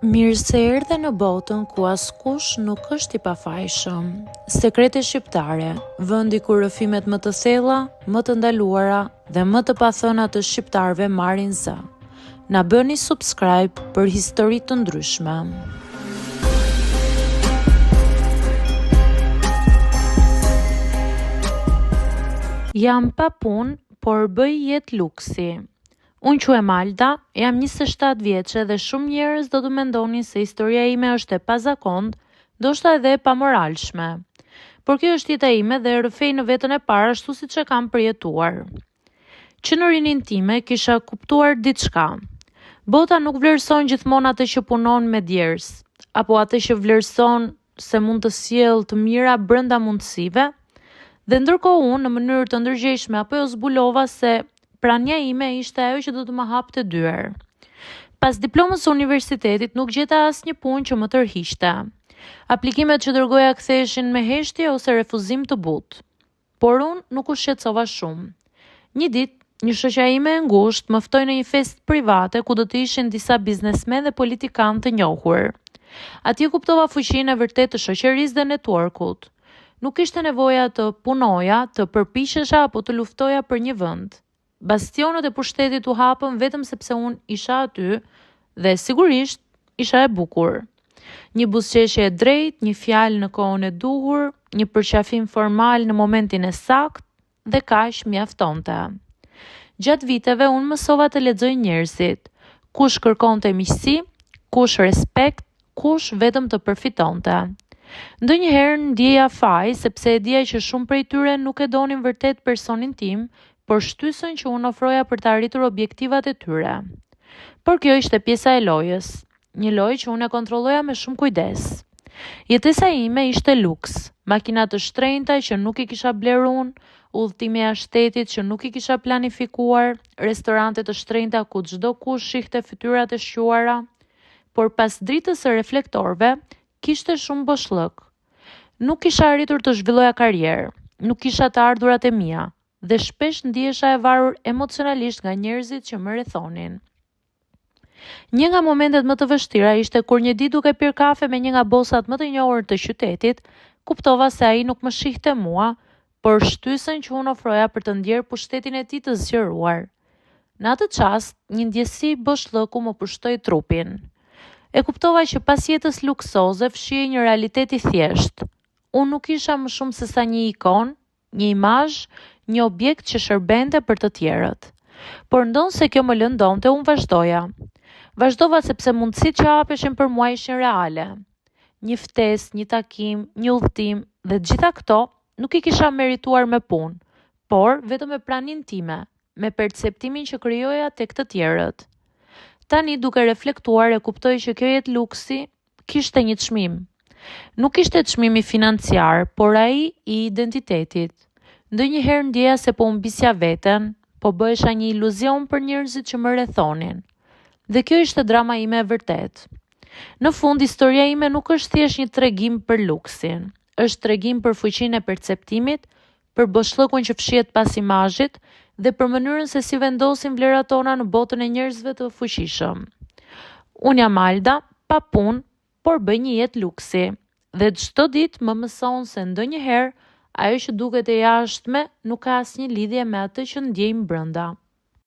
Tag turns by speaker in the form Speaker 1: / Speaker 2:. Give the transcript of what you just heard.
Speaker 1: Mirë se erdhe në botën ku askush nuk është i pafajshëm. Sekrete shqiptare, vendi ku rrëfimet më të thella, më të ndaluara dhe më të pathëna të shqiptarëve marrin zë. Na bëni subscribe për histori të ndryshme. Jam pa punë, por bëj jetë luksi. Unë quhem Alda, jam 27 vjeçe dhe shumë njerëz do të mendonin se historia ime është e pazakont, ndoshta edhe e pamoralshme. Por kjo është jeta ime dhe rrëfej në veten e parë ashtu siç e kam përjetuar. Që në rinin time kisha kuptuar diçka. Bota nuk vlerëson gjithmonë atë që punon me djers, apo atë që vlerëson se mund të sjellë të mira brenda mundësive, dhe ndërkohë unë në mënyrë të ndërgjegjshme apo jo zbulova se prania ime ishte ajo që do të më hapte dyer. Pas diplomës së universitetit nuk gjeta asnjë punë që më tërhiqte. Aplikimet që dërgoja ktheheshin me heshtje ose refuzim të butë. Por unë nuk u shqetësova shumë. Një ditë, një shoqja ime e ngushtë më ftoi në një festë private ku do të ishin disa biznesmen dhe politikanë të njohur. Atje kuptova fuqinë e vërtetë të shoqërisë dhe networkut. Nuk ishte nevoja të punoja, të përpiqesha apo të luftoja për një vend. Bastionet e pushtetit u hapën vetëm sepse unë isha aty dhe sigurisht isha e bukur. Një buzëqeshje e drejtë, një fjalë në kohën e duhur, një përqafim formal në momentin e saktë dhe kaq mjaftonte. Gjatë viteve unë mësova të lexoj njerëzit, kush kërkonte miqësi, kush respekt, kush vetëm të përfitonte. Ndonjëherë ndjeja faj sepse e dija që shumë prej tyre nuk e donin vërtet personin tim, por shtysën që unë ofroja për të arritur objektivat e tyre. Por kjo ishte pjesa e lojës, një lojë që unë e kontrolloja me shumë kujdes. Jetesa ime ishte luks, makina të shtrenjta që nuk i kisha bler unë, udhëtime jashtë shtetit që nuk i kisha planifikuar, restorante të shtrenjta ku çdo kush shihte fytyrat e shquara, por pas dritës së reflektorëve kishte shumë boshllëk. Nuk kisha arritur të zhvilloja karrierë, nuk kisha të ardhurat e mia, dhe shpesh ndihesha e varur emocionalisht nga njerëzit që më rrethonin. Një nga momentet më të vështira ishte kur një ditë duke pirë kafe me një nga bosat më të njohur të qytetit, kuptova se ai nuk më shihte mua, por shtysën që unë ofroja për të ndjerë pushtetin e tij të zgjeruar. Në atë çast, një ndjesi boshllëku më pushtoi trupin. E kuptova që pas jetës luksoze fshihej një realitet i thjeshtë. Unë nuk isha më shumë se sa një ikon, një imazh, një objekt që shërbente për të tjerët. Por ndonse kjo më lëndonte, unë vazhdoja. Vazhdova sepse mundësitë që hapeshin për mua ishin reale. Një ftesë, një takim, një udhëtim dhe gjitha këto nuk i kisha merituar me punë, por vetëm me praninë time, me perceptimin që krijoja tek të tjerët. Tani duke reflektuar e kuptoj që kjo jetë luksi kishte një çmim. Nuk ishte çmimi financiar, por ai i identitetit. Ndonjëherë ndjeja se po humbisja veten, po bëhesha një iluzion për njerëzit që më rrethonin. Dhe kjo ishte drama ime e vërtet. Në fund, historia ime nuk është thjesht një tregim për luksin, është tregim për fuqinë e perceptimit, për boshllëkun që fshihet pas imazhit dhe për mënyrën se si vendosin vlerat tona në botën e njerëzve të fuqishëm. Unë jam Alda, pa punë, por bëj një jetë luksi, dhe çdo ditë më mëson se ndonjëherë ajo që duket e jashtme nuk ka asnjë lidhje me atë që ndjejmë brenda.